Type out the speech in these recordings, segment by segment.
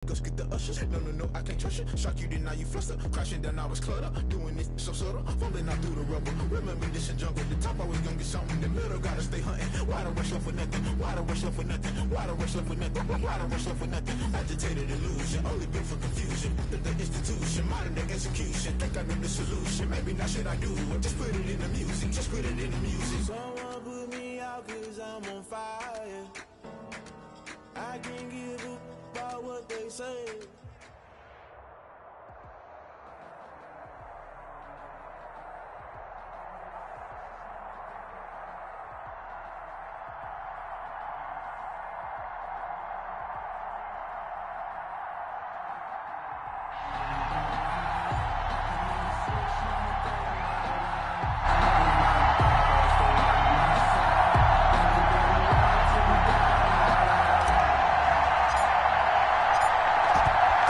Let's get the ushers. No, I can't trust you. Shock you, then now you fluster. Crashing down, I was clutter. Doing this so subtle. Fumbling out through the rubble. Remember this and jungle. The top, I was gonna get something. In the middle, gotta stay hunting. Why the rush left for nothing? Why the rush left for nothing? Why the rush left for nothing? Why the rush left for nothing? Agitated illusion. Only built for confusion. The institution. Modern day execution. Think I know the solution. Maybe now should I do it? Just put it in the music. Just put it in the music. Someone put me out cause I'm on fire. I can't give up about what they say.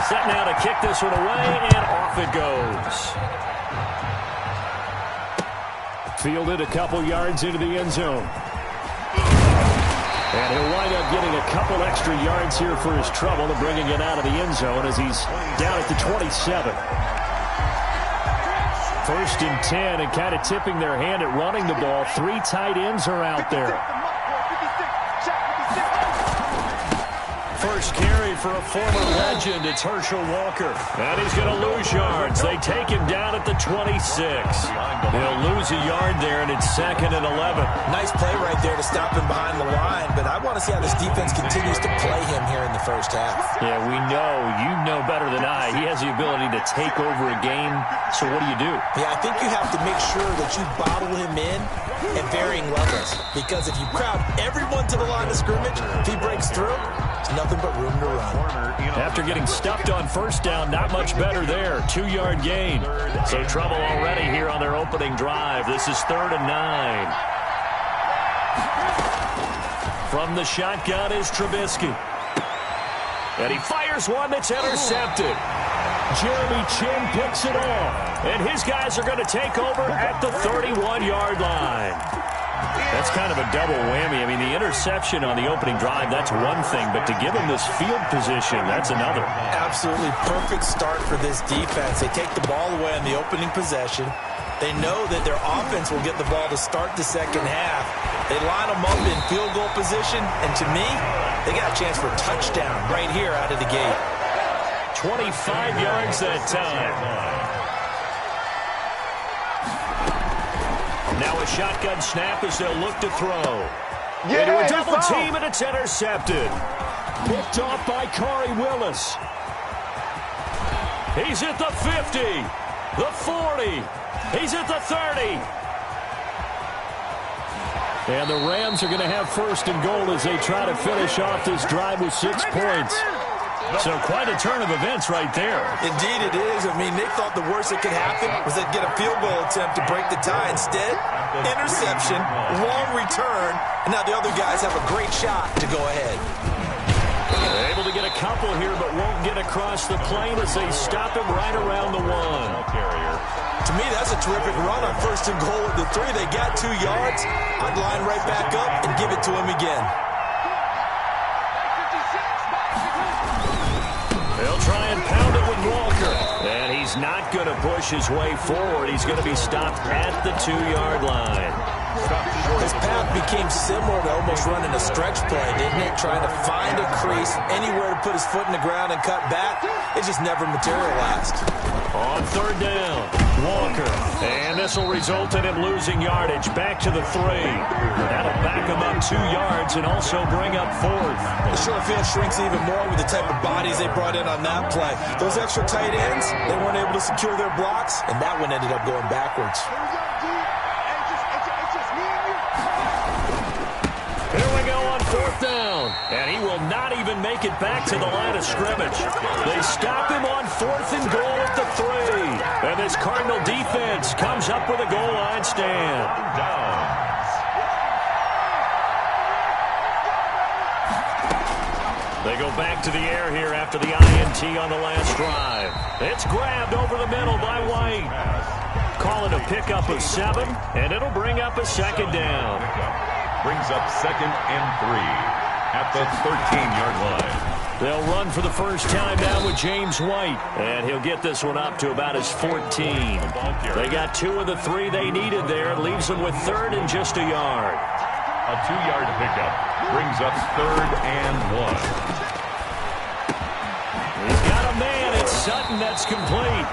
Set now to kick this one away, and off it goes. Fielded a couple yards into the end zone. And he'll wind up getting a couple extra yards here for his trouble and bringing it out of the end zone as he's down at the 27. First and 10, and kind of tipping their hand at running the ball. Three tight ends are out there. First carry for a former legend. It's Herschel Walker. And he's going to lose yards. They take him down at the 26. He'll lose a yard there, and it's 2nd and 11. Nice play right there to stop him behind the line, but I want to see how this defense continues to play him here in the first half. Yeah, we know. You know better than I. He has the ability to take over a game, so what do? Yeah, I think you have to make sure that you bottle him in at varying levels, because if you crowd everyone to the line of scrimmage, if he breaks through, it's nothing but room to run. After getting stuffed on first down, not much better there. 2-yard gain. So trouble already here on their opening drive. This is 3rd and 9. From the shotgun is Trubisky. And he fires one that's intercepted. Jeremy Chin picks it off. And his guys are going to take over at the 31-yard line. That's kind of a double whammy. I mean, the interception on the opening drive, that's one thing. But to give him this field position, that's another. Absolutely perfect start for this defense. They take the ball away on the opening possession. They know that their offense will get the ball to start the second half. They line them up in field goal position. And to me, they got a chance for a touchdown right here out of the gate. 25 yards that time. Now a shotgun snap as they'll look to throw. Into a double team, and it's intercepted. Picked off by Corey Willis. He's at the 50, the 40. He's at the 30. And the Rams are going to have 1st and goal as they try to finish off this drive with 6 points. So quite a turn of events right there. Indeed it is. I mean, they thought the worst that could happen was they'd get a field goal attempt to break the tie. Instead, interception, long return, and now the other guys have a great shot to go ahead. They're able to get a couple here, but won't get across the plane as they stop him right around the 1. To me, that's a terrific run on 1st and goal at the 3. They got 2 yards. I'd line right back up and give it to him again. They'll try and pound it with Walker. And he's not going to push his way forward. He's going to be stopped at the 2-yard line. His path became similar to almost running a stretch play, didn't it? Trying to find a crease, anywhere to put his foot in the ground and cut back. It just never materialized. On 3rd down, Walker. And this will result in him losing yardage. Back to the 3. That'll back him up 2 yards and also bring up 4th. The short field shrinks even more with the type of bodies they brought in on that play. Those extra tight ends, they weren't able to secure their blocks, and that one ended up going backwards. Here we go on 4th down. And he will not even make it back to the line of scrimmage. They stop him on 4th and goal at the 3. And this Cardinal defense comes up with a goal line stand. They go back to the air here after the INT on the last drive. It's grabbed over the middle by White. Call it a pickup of 7, and it'll bring up a 2nd down. Brings up 2nd and 3 at the 13-yard line. They'll run for the first time now with James White. And he'll get this one up to about his 14. They got 2 of the 3 they needed there. It leaves them with 3rd and just a yard. A 2-yard pickup brings up 3rd and 1. He's got a man. It's Sutton that's complete.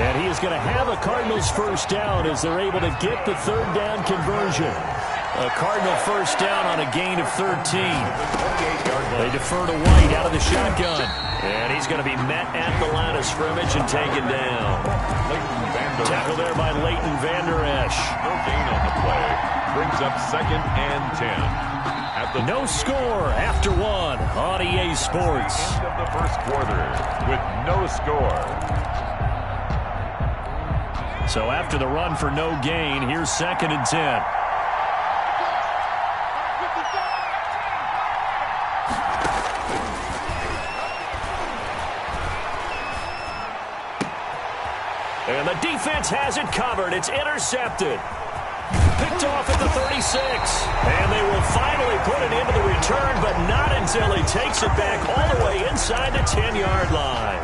And he is going to have a Cardinals first down as they're able to get the 3rd down conversion. A Cardinal first down on a gain of 13. They defer to White out of the shotgun. And he's going to be met at the line of scrimmage and taken down. Tackle there by Leighton Vander Esch. No gain on the play. Brings up 2nd and 10. At the no score after 1 on EA Sports. End of the first quarter with no score. So after the run for no gain, here's 2nd and 10. And the defense has it covered. It's intercepted. Picked off at the 36. And they will finally put it into the return, but not until he takes it back all the way inside the 10-yard line.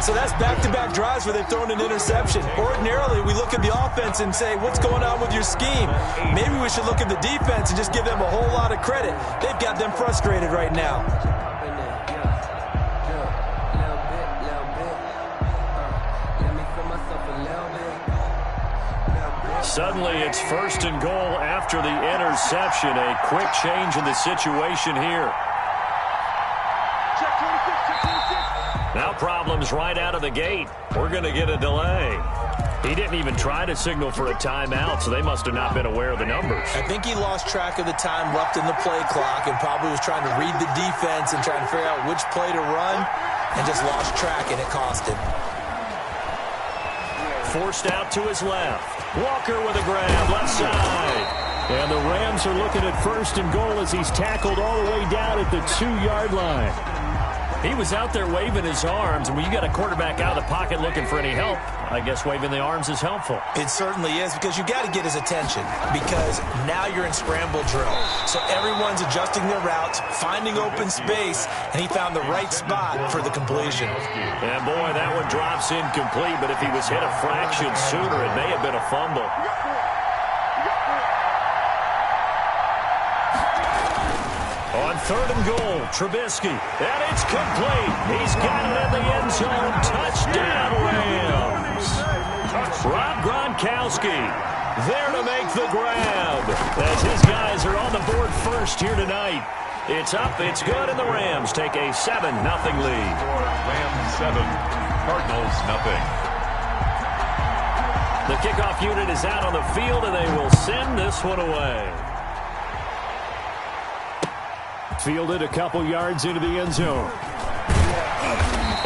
So that's back-to-back drives where they've thrown an interception. Ordinarily, we look at the offense and say, what's going on with your scheme? Maybe we should look at the defense and just give them a whole lot of credit. They've got them frustrated right now. Suddenly, it's 1st and goal after the interception. A quick change in the situation here. Now problems right out of the gate. We're going to get a delay. He didn't even try to signal for a timeout, so they must have not been aware of the numbers. I think he lost track of the time left in the play clock and probably was trying to read the defense and trying to figure out which play to run and just lost track, and it cost him. Forced out to his left. Walker with a grab, left side. And the Rams are looking at 1st and goal as he's tackled all the way down at the 2-yard line. He was out there waving his arms, and when you got a quarterback out of the pocket looking for any help, I guess waving the arms is helpful. It certainly is, because you got to get his attention, because now you're in scramble drill. So everyone's adjusting their routes, finding open space, and he found the right spot for the completion. And boy, that one drops incomplete, but if he was hit a fraction sooner, it may have been a fumble. On 3rd and goal, Trubisky, and it's complete. He's got it in the end zone. Touchdown, Rams. Rob Gronkowski there to make the grab as his guys are on the board first here tonight. It's up, it's good, and the Rams take a 7-0 lead. Rams 7, Cardinals 0. The kickoff unit is out on the field, and they will send this one away. Fielded a couple yards into the end zone.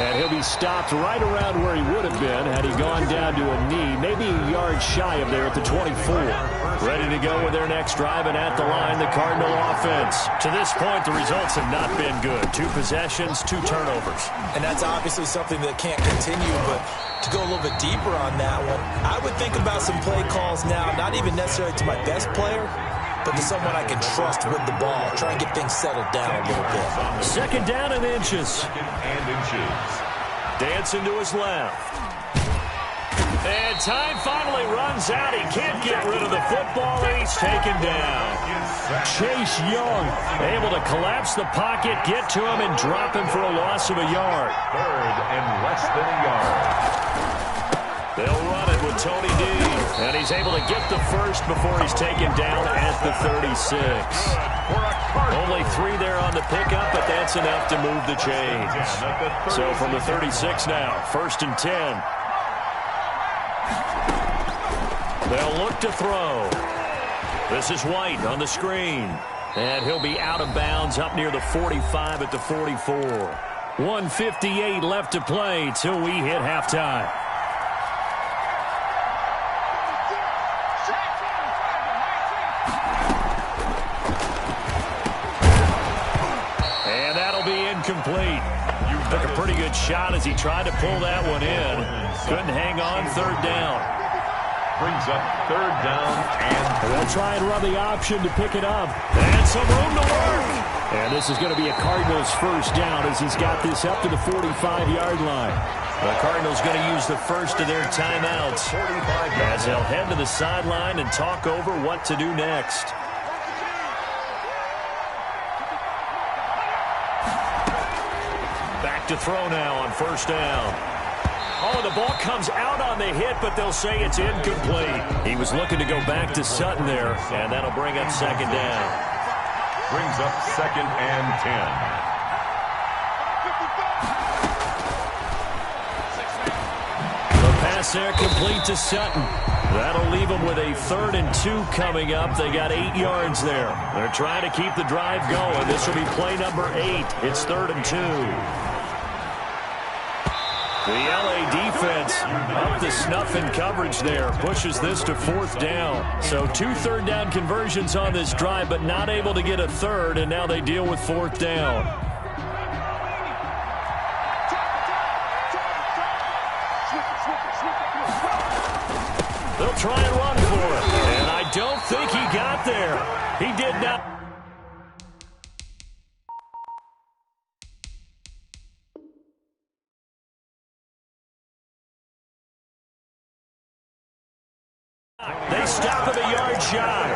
And he'll be stopped right around where he would have been had he gone down to a knee, maybe a yard shy of there at the 24. Ready to go with their next drive, and at the line, the Cardinal offense. To this point, the results have not been good. 2 possessions, 2 turnovers. And that's obviously something that can't continue, but to go a little bit deeper on that one, I would think about some play calls now, not even necessarily to my best player, but to someone I can trust with the ball. Try and get things settled down a little bit. 2nd down and inches. Dancing to his left. And time finally runs out. He can't get rid of the football, and he's taken down. Chase Young able to collapse the pocket, get to him, and drop him for a loss of a yard. 3rd and less than a yard. They'll run it with Tony D. And he's able to get the first before he's taken down at the 36. Only 3 there on the pickup, but that's enough to move the chains. So from the 36 now, 1st and 10. They'll look to throw. This is White on the screen. And he'll be out of bounds up near the 45 at the 44. 1:58 left to play till we hit halftime. Complete. Took a pretty good shot as he tried to pull that one in. Couldn't hang on 3rd down. Brings up third down and they'll try and run the option to pick it up. And some room to work. And this is going to be a Cardinals first down as he's got this up to the 45-yard line. The Cardinals going to use the first of their timeouts as they'll head to the sideline and talk over what to do next. Back to throw now on first down. Oh, the ball comes out on the hit, but they'll say it's incomplete. He was looking to go back to Sutton there, and that'll bring up second down. brings up second and 10. Pass there complete to Sutton. That'll leave them with a 3rd and 2 coming up. They got 8 yards there. They're trying to keep the drive going. This will be play number 8. It's 3rd and 2. The LA defense up to snuff in coverage there. Pushes this to 4th down. So 2 third down conversions on this drive, but not able to get a 3rd, and now they deal with 4th down. They'll try and run for it. And I don't think he got there. He did not. They stop at a yard shy.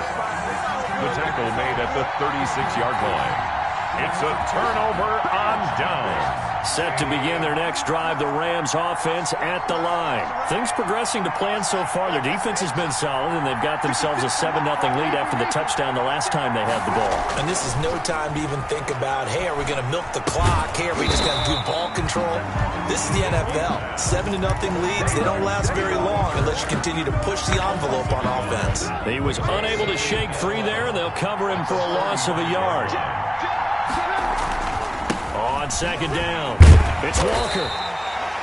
The tackle made at the 36-yard line. It's a turnover on down. Set to begin their next drive, the Rams offense at the line. Things progressing to plan so far. Their defense has been solid, and they've got themselves a 7-0 lead after the touchdown the last time they had the ball. And this is no time to even think about, hey, are we going to milk the clock? Hey, are we just going to do ball control? This is the NFL. 7-0 leads, they don't last very long unless you continue to push the envelope on offense. He was unable to shake free there, and they'll cover him for a loss of a yard. On second down, it's Walker.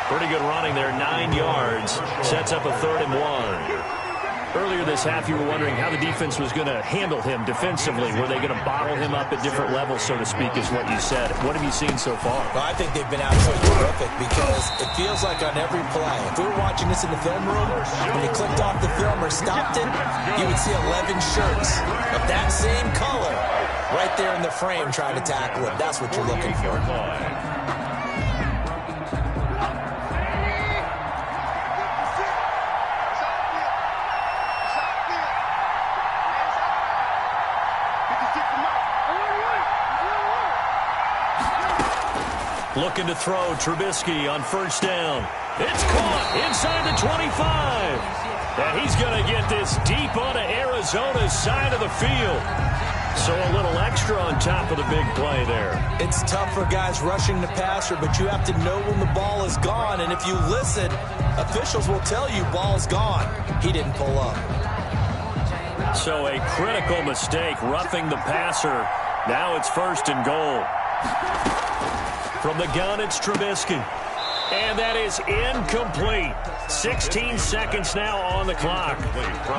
Pretty good running there, 9 yards. Sets up a 3rd and 1. Earlier this half, you were wondering how the defense was going to handle him defensively. Were they going to bottle him up at different levels, so to speak, is what you said. What have you seen so far? Well, I think they've been absolutely terrific because it feels like on every play, if we were watching this in the film room, when you clicked off the film or stopped it, you would see 11 shirts of that same color right there in the frame trying to tackle it. That's what you're looking for. Looking to throw, Trubisky on first down. It's caught inside the 25. And he's going to get this deep onto Arizona's side of the field. So a little extra on top of the big play there. It's tough for guys rushing the passer, but you have to know when the ball is gone. And if you listen, officials will tell you ball's gone. He didn't pull up. So a critical mistake, roughing the passer. Now it's 1st and goal. From the gun, it's Trubisky. And that is incomplete. 16 seconds now on the clock.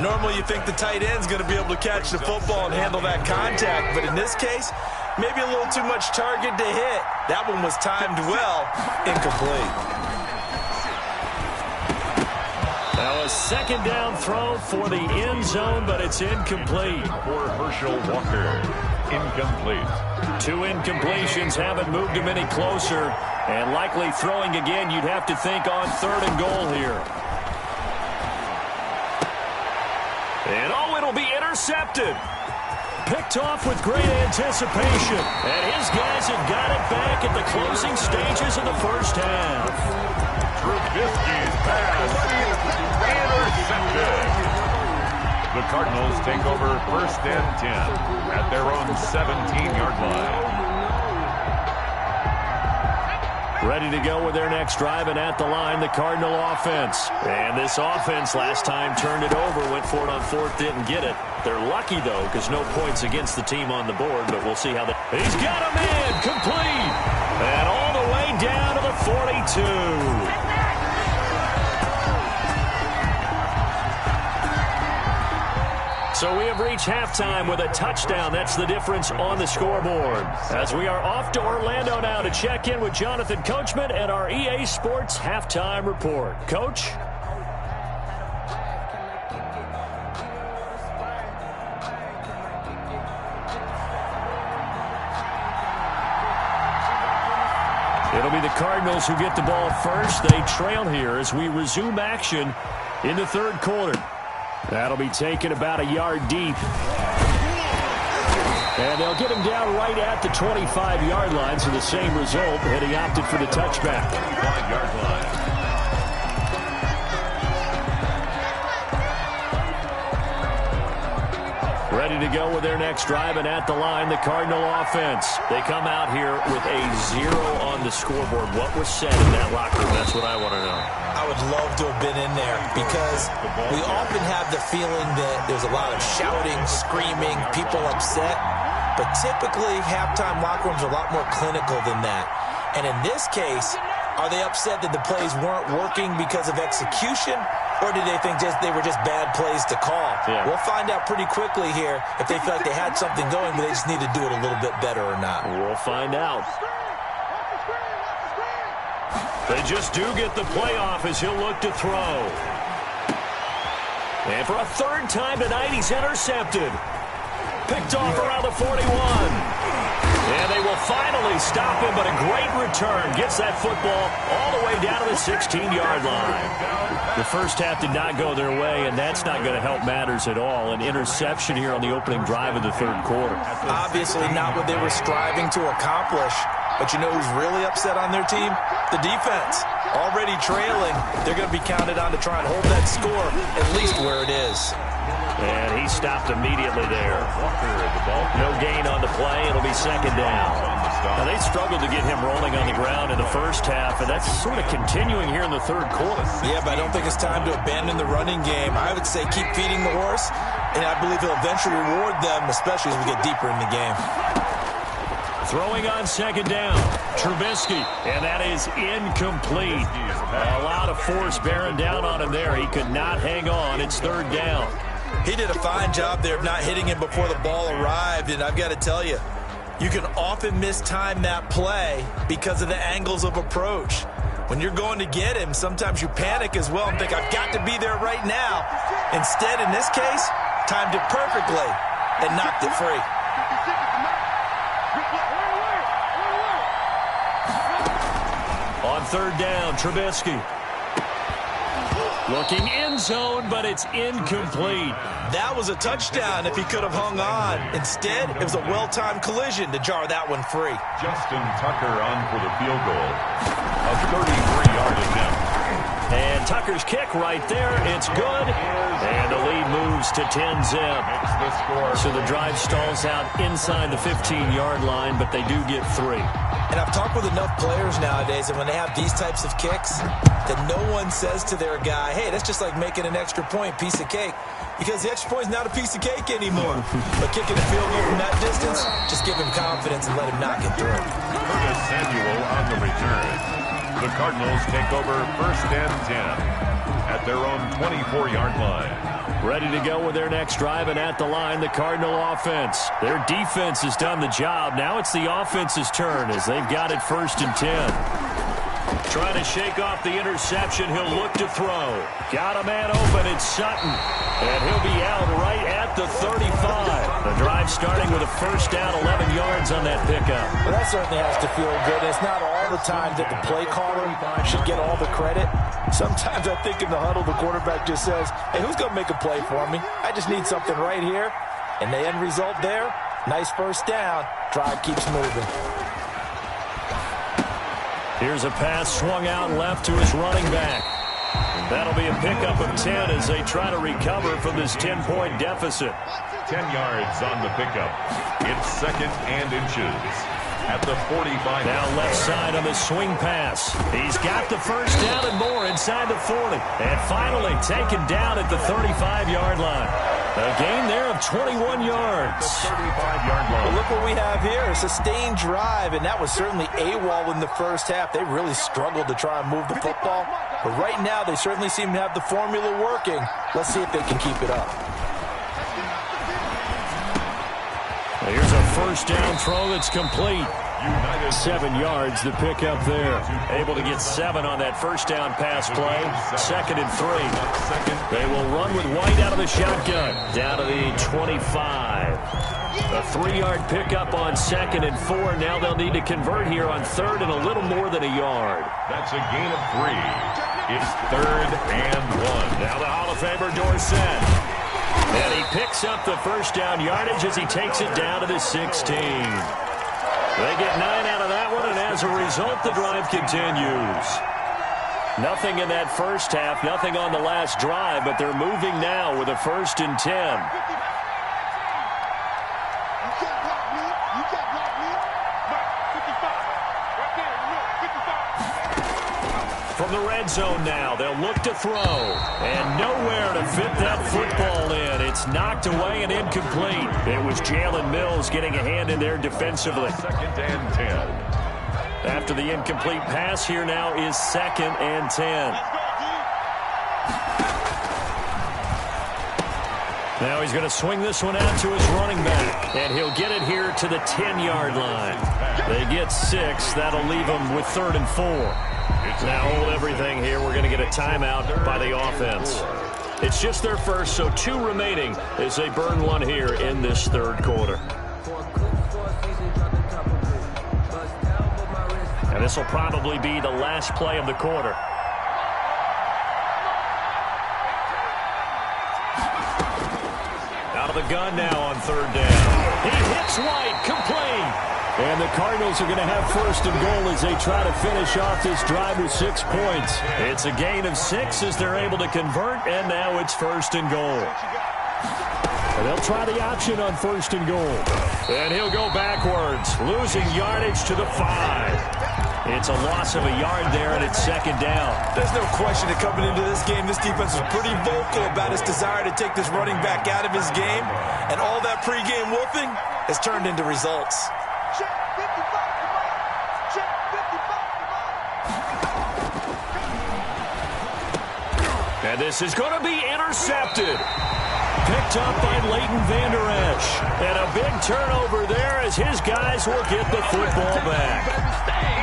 Normally you think the tight end's going to be able to catch the football and handle that contact, but in this case, maybe a little too much target to hit. That one was timed well. Incomplete. Now a 2nd down throw for the end zone, but it's incomplete. For Herschel Walker, incomplete. 2 incompletions haven't moved him any closer. And likely throwing again, you'd have to think on 3rd and goal here. And oh, it'll be intercepted. Picked off with great anticipation. And his guys have got it back at the closing stages of the first half. Trubisky's pass intercepted. The Cardinals take over 1st and 10 at their own 17-yard line. Ready to go with their next drive, and at the line, the Cardinal offense. And this offense last time turned it over, went for it on 4th, didn't get it. They're lucky, though, because no points against the team on the board, but we'll see how they... He's got a man, complete! And all the way down to the 42. So we have reached halftime with a touchdown. That's the difference on the scoreboard. As we are off to Orlando now to check in with Jonathan Coachman and our EA Sports Halftime Report. Coach? Cardinals who get the ball first. They trail here as we resume action in the third quarter. That'll be taken about a yard deep. And they'll get him down right at the 25-yard line, so the same result, and he opted for the touchback. 5-yard line. Ready to go with their next drive, and at the line, the Cardinal offense. They come out here with a 0 on the scoreboard. What was said in that locker room? That's what I want to know. I would love to have been in there because we often have the feeling that there's a lot of shouting, screaming, people upset. But typically, halftime locker rooms are a lot more clinical than that. And in this case, are they upset that the plays weren't working because of execution? Or did they think they were just bad plays to call? Yeah. We'll find out pretty quickly here if they feel like they had something going, but they just need to do it a little bit better or not. We'll find out. They just do get the play off as he'll look to throw. And for a third time tonight, he's intercepted. Picked off around the 41. And they will finally stop him, but a great return. Gets that football all the way down to the 16-yard line. The first half did not go their way, and that's not going to help matters at all. An interception here on the opening drive of the third quarter. Obviously not what they were striving to accomplish. But you know who's really upset on their team? The defense. Already trailing. They're going to be counted on to try and hold that score at least where it is. And he stopped immediately there. No gain on the play. It'll be second down. Now, they struggled to get him rolling on the ground in the first half, and that's sort of continuing here in the third quarter. Yeah, but I don't think it's time to abandon the running game. I would say keep feeding the horse, and I believe he'll eventually reward them, especially as we get deeper in the game. Throwing on second down, Trubisky, and that is incomplete. A lot of force bearing down on him there. He could not hang on. It's third down. He did a fine job there of not hitting him before the ball arrived, and I've got to tell you, you can often mistime that play because of the angles of approach. When you're going to get him, sometimes you panic as well and think, I've got to be there right now. Instead, in this case, timed it perfectly and knocked it free. On third down, Trubisky. Looking end zone, but it's incomplete. That was a touchdown if he could have hung on. Instead, it was a well-timed collision to jar that one free. Justin Tucker on for the field goal. A 33-yard attempt. And Tucker's kick right there. It's good. And the lead moves to 10-zip. So the drive stalls out inside the 15-yard line, but they do get 3. And I've talked with enough players nowadays, and when they have these types of kicks, that no one says to their guy, hey, that's just like making an extra point, piece of cake. Because the extra point is not a piece of cake anymore. But kicking a field goal from that distance, just give him confidence and let him knock it through. Curtis Samuel on the return. The Cardinals take over first and 10 at their own 24-yard line. Ready to go with their next drive, and at the line, the Cardinal offense. Their defense has done the job. Now it's the offense's turn as they've got it first and 10. Trying to shake off the interception. He'll look to throw. Got a man open. It's Sutton. And he'll be out right at the 35. The drive starting with a first down, 11 yards on that pickup. Well, that certainly has to feel good. It's not all the time that the play caller should get all the credit. Sometimes I think in the huddle, the quarterback just says, hey, who's going to make a play for me? I just need something right here. And the end result there, nice first down. Drive keeps moving. Here's a pass swung out left to his running back. That'll be a pickup of 10 as they try to recover from this 10-point deficit. 10 yards on the pickup. It's second and inches at the 45. Now left side on the swing pass. He's got the first down and more inside the 40. And finally taken down at the 35-yard line. A gain there of 21 yards. The 35-yard line. Well, look what we have here. A sustained drive, and that was certainly AWOL in the first half. They really struggled to try and move the football. But right now, they certainly seem to have the formula working. Let's see if they can keep it up. Here's a first down throw that's complete. 7 yards the pickup there. Able to get 7 on that first down pass play. Second and 3. They will run with White out of the shotgun. Down to the 25. A 3-yard pickup on 2nd and 4. Now they'll need to convert here on 3rd and a little more than a yard. That's a gain of 3. It's 3rd and 1. Now the Hall of Famer Dorsett. And he picks up the first down yardage as he takes it down to the 16. They get 9 out of that one, and as a result, the drive continues. Nothing in that first half, nothing on the last drive, but they're moving now with a 1st and 10. From the red zone now, they'll look to throw. And nowhere to fit that football in. It's knocked away and incomplete. It was Jalen Mills getting a hand in there defensively. 2nd and 10. After the incomplete pass, here now is 2nd and 10. Now he's going to swing this one out to his running back. And he'll get it here to the 10-yard line. They get 6. That'll leave them with 3rd and 4. Now hold everything here. We're going to get a timeout by the offense. It's just their first, so 2 remaining as they burn one here in this 3rd quarter. And this will probably be the last play of the quarter. Out of the gun now on 3rd down. He hits White, complete. And the Cardinals are going to have 1st and goal as they try to finish off this drive with 6 points. It's a gain of 6 as they're able to convert, and now it's 1st and goal. And they'll try the option on 1st and goal. And he'll go backwards, losing yardage to the 5. It's a loss of a yard there, and it's 2nd down. There's no question that coming into this game, this defense was pretty vocal about its desire to take this running back out of his game. And all that pregame wolfing has turned into results. And this is going to be intercepted. Picked up by Leighton Vander Esch. And a big turnover there as his guys will get the football back.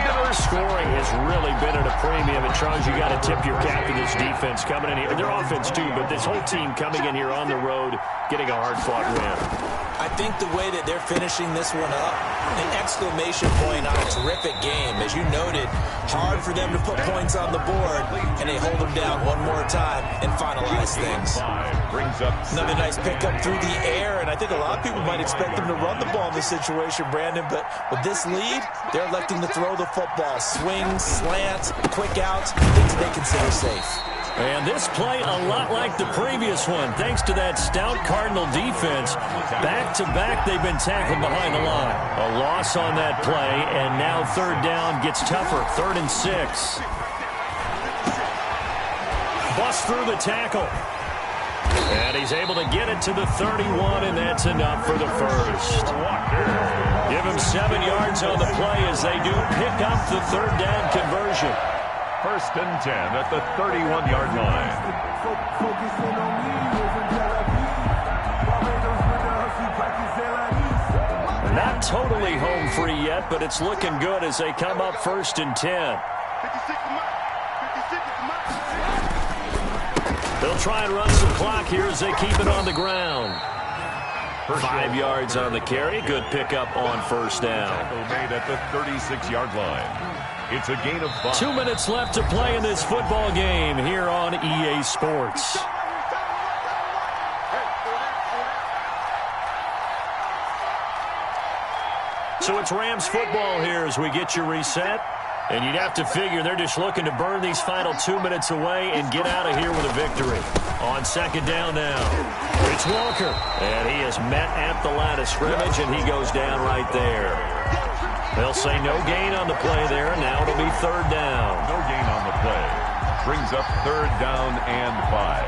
Their scoring has really been at a premium. And Charles, you got to tip your cap to this defense coming in here. And their offense too, but this whole team coming in here on the road, getting a hard-fought win. I think the way that they're finishing this one up, an exclamation point on a terrific game. As you noted, hard for them to put points on the board, and they hold them down one more time and finalize things. Another nice pickup through the air, and I think a lot of people might expect them to run the ball in this situation, Brandon, but with this lead, they're electing to throw the football. Swings, slants, quick outs, things that they consider safe. And this play a lot like the previous one, thanks to that stout Cardinal defense. Back-to-back, they've been tackled behind the line. A loss on that play, and now 3rd down gets tougher. 3rd and 6. Bust through the tackle. And he's able to get it to the 31, and that's enough for the 1st. Give him 7 yards on the play as they do pick up the 3rd down conversion. 1st and 10 at the 31-yard line. Not totally home free yet, but it's looking good as they come up 1st and 10. They'll try and run some clock here as they keep it on the ground. 5 yards on the carry. Good pickup on 1st down. Tackle made at the 36-yard line. It's a gain of 5. 2 minutes left to play in this football game here on EA Sports. So it's Rams football here as we get you reset. And you'd have to figure they're just looking to burn these final 2 minutes away and get out of here with a victory. On 2nd down now, it's Walker. And he is met at the line of scrimmage, and he goes down right there. They'll say no gain on the play there, and now it'll be 3rd down. No gain on the play. Brings up 3rd down and 5.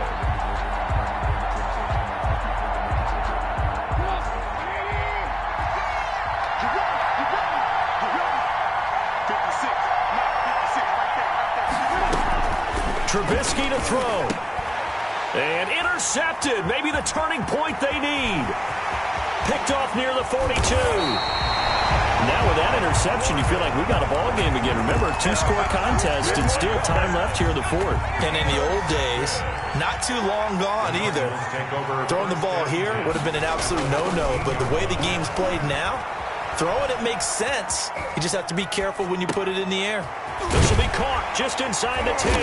Trubisky to throw. And intercepted. Maybe the turning point they need. Picked off near the 42. Now with that interception, you feel like we got a ball game again. Remember, two-score contest and still time left here in the fourth. And in the old days, not too long gone either. Throwing the ball here would have been an absolute no-no, but the way the game's played now, throwing it makes sense. You just have to be careful when you put it in the air. This will be caught just inside the 10.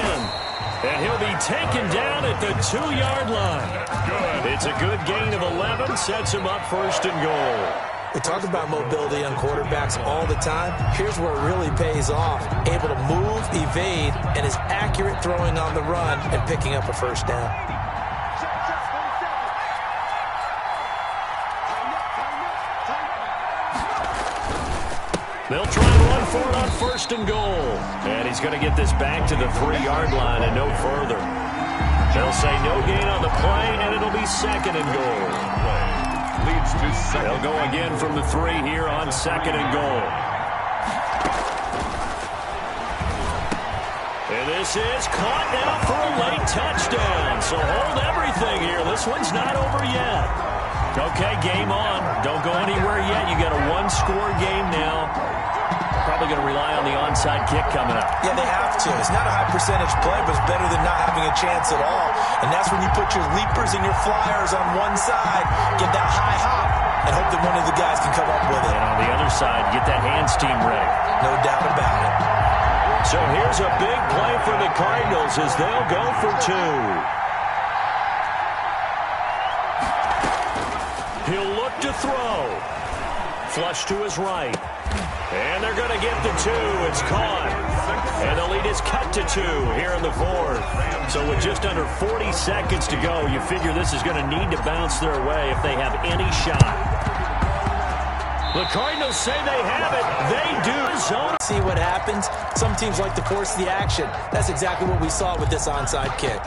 And he'll be taken down at the 2-yard line. Good. It's a good gain of 11, sets him up first and goal. We talk about mobility on quarterbacks all the time. Here's where it really pays off. Able to move, evade, and is accurate throwing on the run and picking up a first down. They'll try and run for it on first and goal. And he's going to get this back to the 3-yard line and no further. They'll say no gain on the play, and it'll be second and goal. Leads to second. They'll go again from the 3 here on second and goal. And this is caught now for a late touchdown. So hold everything here. This one's not over yet. Okay, game on. Don't go anywhere yet. You got a one-score game now. Probably going to rely on the onside kick coming up. Yeah, they have to. It's not a high percentage play, but it's better than not having a chance at all. And that's when you put your leapers and your flyers on one side, get that high hop, and hope that one of the guys can come up with it. And on the other side, get that hands team ready. No doubt about it. So here's a big play for the Cardinals as they'll go for 2. He'll look to throw. Flush to his right. And they're going to get the 2. It's caught. And the lead is cut to 2 here in the fourth. So with just under 40 seconds to go, you figure this is going to need to bounce their way if they have any shot. The Cardinals say they have it. They do. Zone. See what happens? Some teams like to force the action. That's exactly what we saw with this onside kick.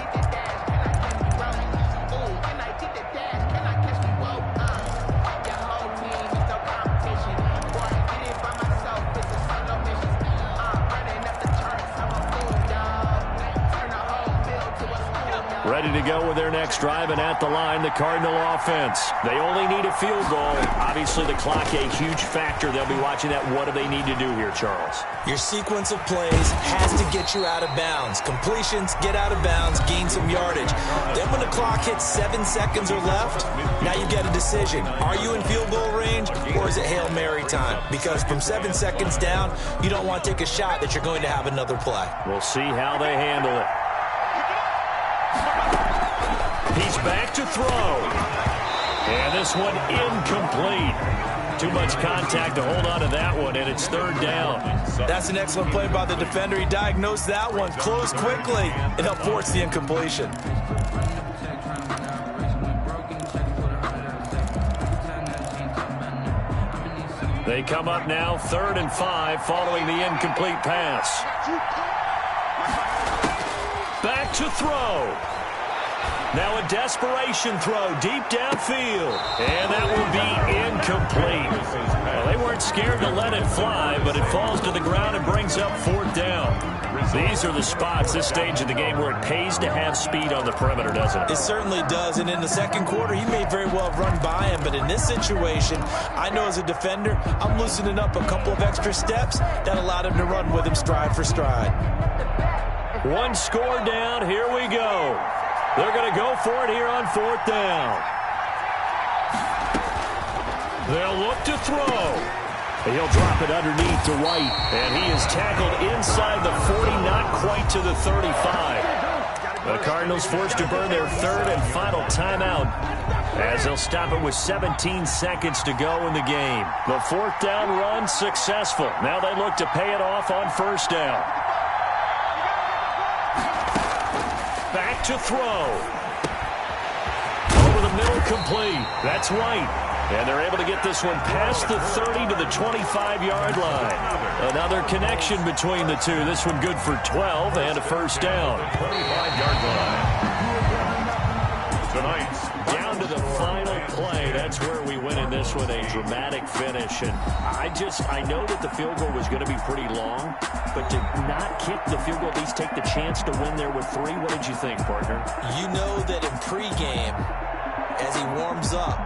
Ready to go with their next drive, and at the line, the Cardinal offense. They only need a field goal. Obviously, the clock a huge factor. They'll be watching that. What do they need to do here, Charles? Your sequence of plays has to get you out of bounds. Completions, get out of bounds, gain some yardage. Then when the clock hits 7 seconds or left, now you get a decision. Are you in field goal range, or is it Hail Mary time? Because from 7 seconds down, you don't want to take a shot that you're going to have another play. We'll see how they handle it. He's back to throw. And this one incomplete. Too much contact to hold on to that one, and it's third down. That's an excellent play by the defender. He diagnosed that one, closed quickly, and helped force the incompletion. They come up now, 3rd and 5, following the incomplete pass. Back to throw. Now a desperation throw deep downfield. And that will be incomplete. Well, they weren't scared to let it fly, but it falls to the ground and brings up 4th down. These are the spots, this stage of the game, where it pays to have speed on the perimeter, doesn't it? It certainly does, and in the second quarter, he may very well have run by him, but in this situation, I know as a defender, I'm loosening up a couple of extra steps that allowed him to run with him stride for stride. One score down, here we go. They're going to go for it here on 4th down. They'll look to throw. He'll drop it underneath to White, and he is tackled inside the 40, not quite to the 35. The Cardinals forced to burn their 3rd and final timeout as they'll stop it with 17 seconds to go in the game. The 4th down run successful. Now they look to pay it off on 1st down. Back to throw. Over the middle, complete. That's White. And they're able to get this one past the 30 to the 25-yard line. Another connection between the two. This one good for 12 and a 1st down. 25-yard line. Tonight's down to the final play. That's where we win in this one, a dramatic finish. And I know that the field goal was going to be pretty long, but to not kick the field goal, at least take the chance to win there with 3, what did you think, partner? You know that in pregame, as he warms up,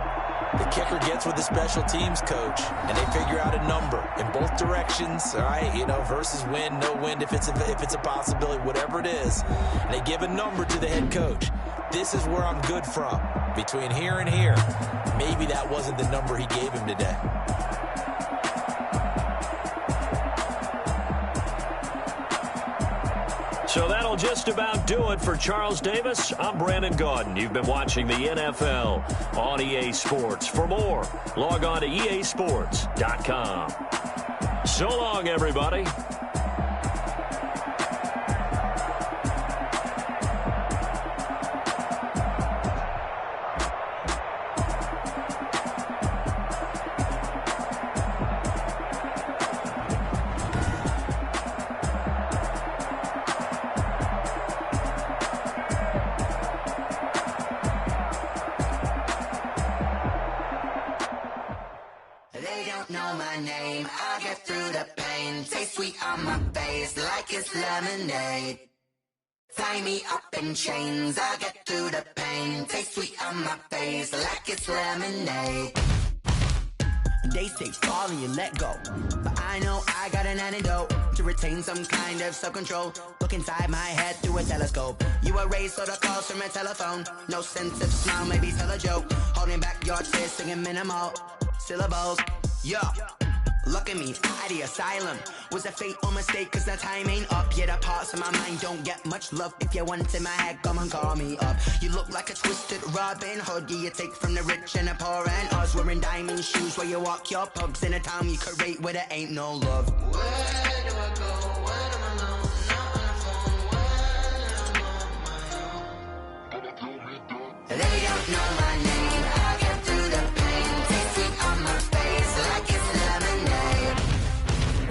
The kicker gets with the special teams coach, and they figure out a number in both directions, all right? You know, versus win, no win, if it's a possibility, whatever it is. And they give a number to the head coach. This is where I'm good from. Between here and here, maybe that wasn't the number he gave him today. So that'll just about do it for Charles Davis. I'm Brandon Gaudin. You've been watching the NFL on EA Sports. For more, log on to easports.com. So long, everybody. Lemonade. Tie me up in chains, I'll get through the pain. Taste sweet on my face like it's lemonade. They say fall and you let go, but I know I got an antidote to retain some kind of self-control. Look inside my head through a telescope. You erase all the calls from a telephone. No sense of smile, maybe tell a joke. Holding back your tears, singing minimal syllables. Yeah. Look at me, at the asylum. Was a fate or mistake, cause the time ain't up. Yeah, the parts of my mind don't get much love. If you want in my head, come and call me up. You look like a twisted Robin Hood. Yeah, you take from the rich and the poor and us. Wearing diamond shoes where you walk your pugs. In a town you create where there ain't no love. Where do I go? When I'm alone? Not on the phone, when I'm on my own. They don't know my name. I'll get through the pain. Taste sweet on my face like it's lemonade.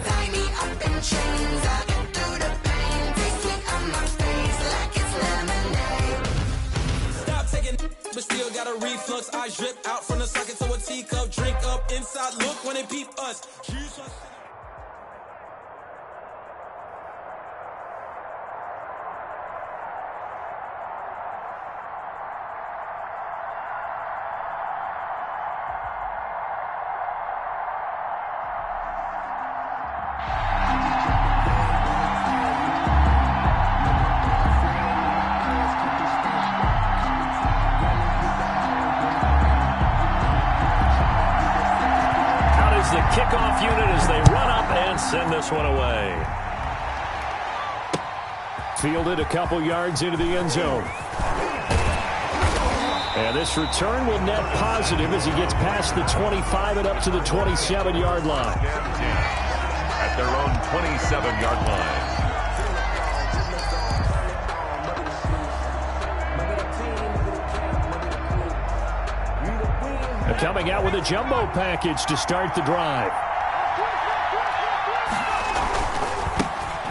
Tie me up in chains, I'll get through the pain. Taste sweet on my face like it's lemonade. Stop taking, but still got a reflux. Eyes drip out from the socket to a teacup. Drink up inside, look when they peep us. The kickoff unit as they run up and send this one away. Fielded a couple yards into the end zone. And this return will net positive as he gets past the 25 and up to the 27-yard line. At their own 27-yard line. Coming out with a jumbo package to start the drive.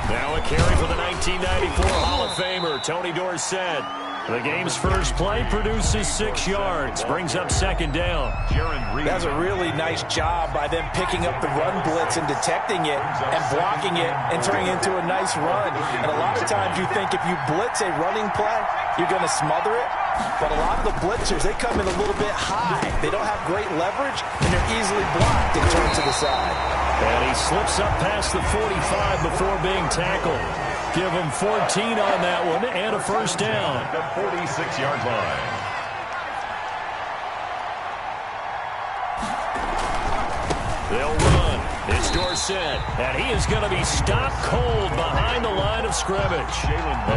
Now a carry for the 1994 Hall of Famer, Tony Dorsett. The game's first play produces 6 yards, brings up second down. That's a really nice job by them picking up the run blitz and detecting it and blocking it and turning it into a nice run. And a lot of times you think if you blitz a running play, you're going to smother it. But a lot of the blitzers, they come in a little bit high. They don't have great leverage, and they're easily blocked and turned to the side. And he slips up past the 45 before being tackled. Give him 14 on that one and a first down. At the 46-yard line. They'll run. It's Dorsett, and he is going to be stopped cold behind the line of scrimmage.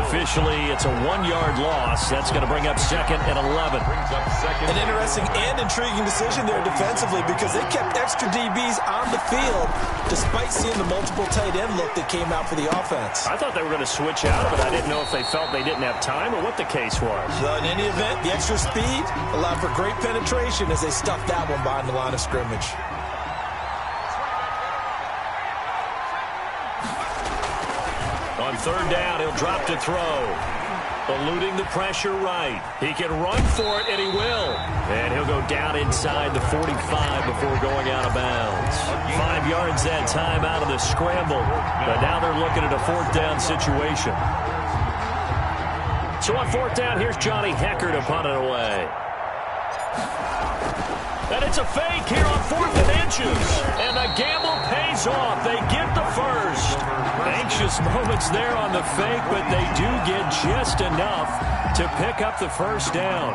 Officially, it's a 1-yard loss. That's going to bring up second and 11. An interesting and intriguing decision there defensively because they kept extra DBs on the field despite seeing the multiple tight end look that came out for the offense. I thought they were going to switch out of it. I didn't know if they felt they didn't have time or what the case was. So in any event, the extra speed allowed for great penetration as they stuffed that one behind the line of scrimmage. On third down, he'll drop to throw. Eluding the pressure right. He can run for it, and he will. And he'll go down inside the 45 before going out of bounds. 5 yards that time out of the scramble. But now they're looking at a fourth down situation. So on fourth down, here's Johnny Hecker to punt it away. And it's a fake here on 4th and inches. And the gamble pays off. They get the first. Anxious moments there on the fake, but they do get just enough to pick up the first down.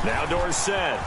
Now Dorsett.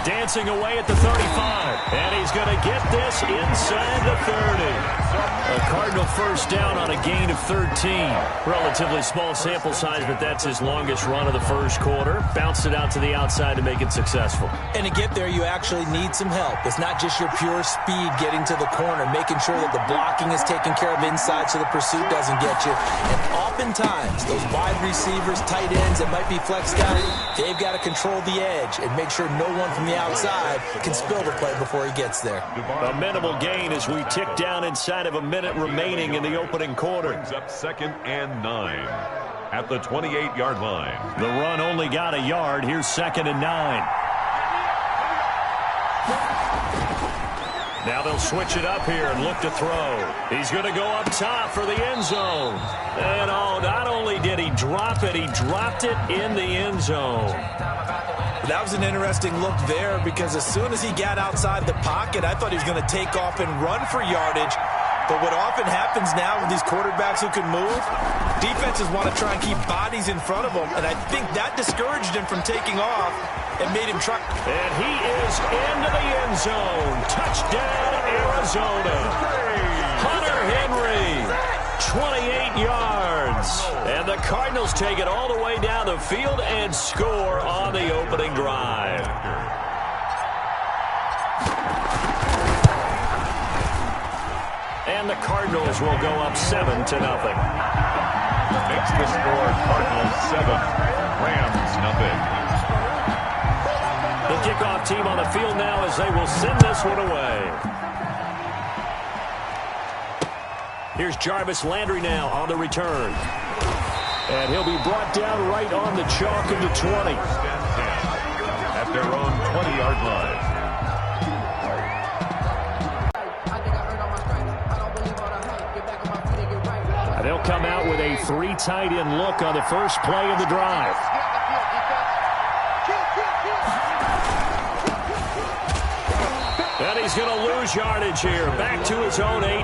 Dancing away at the 35. And he's going to get this inside the 30. A Cardinal first down on a gain of 13. Relatively small sample size, but that's his longest run of the first quarter. Bounced it out to the outside to make it successful. And to get there, you actually need some help. It's not just your pure speed getting to the corner, making sure that the blocking is taken care of inside so the pursuit doesn't get you. And oftentimes, those wide receivers, tight ends that might be flexed out, they've got to control the edge and make sure no one from the outside can spill the play before he gets there. A minimal gain as we tick down inside of a minute remaining in the opening quarter. Brings up 2nd and 9 at the 28-yard line. The run only got a yard. Here's 2nd and 9. Now they'll switch it up here and look to throw. He's going to go up top for the end zone. And not only did he drop it, he dropped it in the end zone. That was an interesting look there because as soon as he got outside the pocket, I thought he was going to take off and run for yardage. But what often happens now with these quarterbacks who can move, defenses want to try and keep bodies in front of them, and I think that discouraged him from taking off and made him try. And he is into the end zone. Touchdown, Arizona. Hunter Henry, 28 yards. And the Cardinals take it all the way down the field and score on the opening drive. And the Cardinals will go up 7-0. Makes the score Cardinals 7, Rams nothing. The kickoff team on the field now as they will send this one away. Here's Jarvis Landry now on the return. And he'll be brought down right on the chalk into 20. At their own 20-yard line. They'll come out with a 3 tight end look on the first play of the drive. And he's going to lose yardage here. Back to his own 18.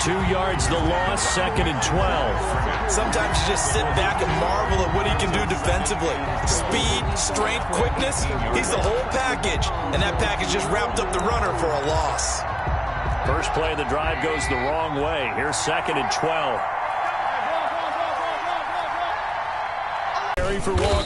2 yards the loss, 2nd and 12. Sometimes you just sit back and marvel at what he can do defensively. Speed, strength, quickness, he's the whole package. And that package just wrapped up the runner for a loss. First play of the drive goes the wrong way. Here's 2nd and 12. Carry for one.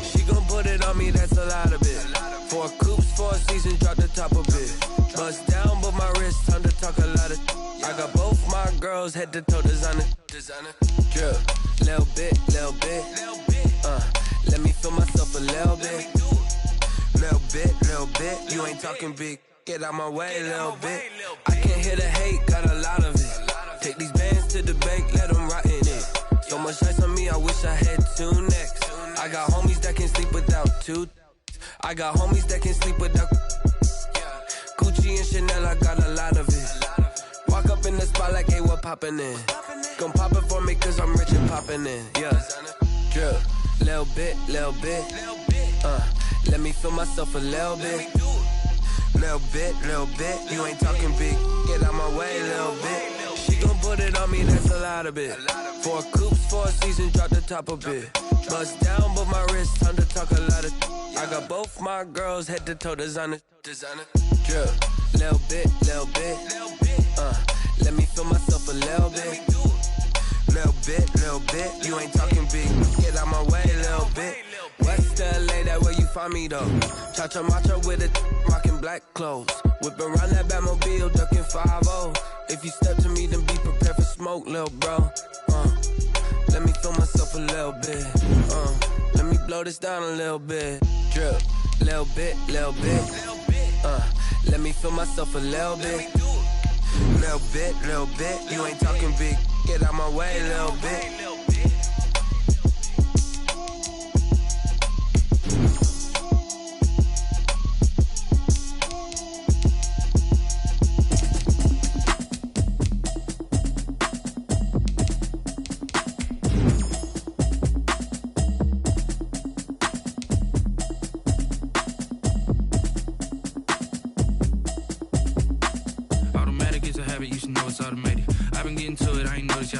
She gon' put it on me, that's a lot of it. 4 coops, 4 seasons, drop the top a bit. Bust down, but my wrist, time to talk a lot of. I got both my girls, head to toe designer. Drip, little bit. Let me feel myself a little bit. Little bit. You ain't talking big. Get out my way, little bit. I can't hear the hate, got a lot of it. Take these bands to the bank, let them rot in it. So much ice on me, I wish I had 2 necks. I got homies that can sleep without 2. I got homies that can sleep without Gucci and Chanel, I got a lot of it. Walk up in the spot like, hey, what poppin' in? Gon' pop it for me cause I'm rich and poppin' in. Yeah, drip, little bit. Let me feel myself a little bit. Little bit. You ain't talking big. Get out my way, little bit. She gon' put it on me, that's a lot of it. 4 coops, 4 seasons, drop the top a bit. Bust down, but my wrist, time to talk a lot of. I got both my girls, head to toe designer. Drip, little bit. Let me feel myself a little bit. Little bit. You ain't talking big. Get out my way, little bit. West LA, that where you find me though. Cha-cha matcha with it, rockin' black clothes. Whip around that Batmobile, ducking 5-0. If you step to me, then be prepared for smoke, lil' bro. Let me feel myself a little bit. Let me blow this down a little bit. Drip, little bit, little bit. Let me feel myself a little bit. Little bit, little bit. You ain't talking big. Get out my way, little bit. Automatic is a habit, you should know it's automated. I've been getting to it, I ain't noticed y'all.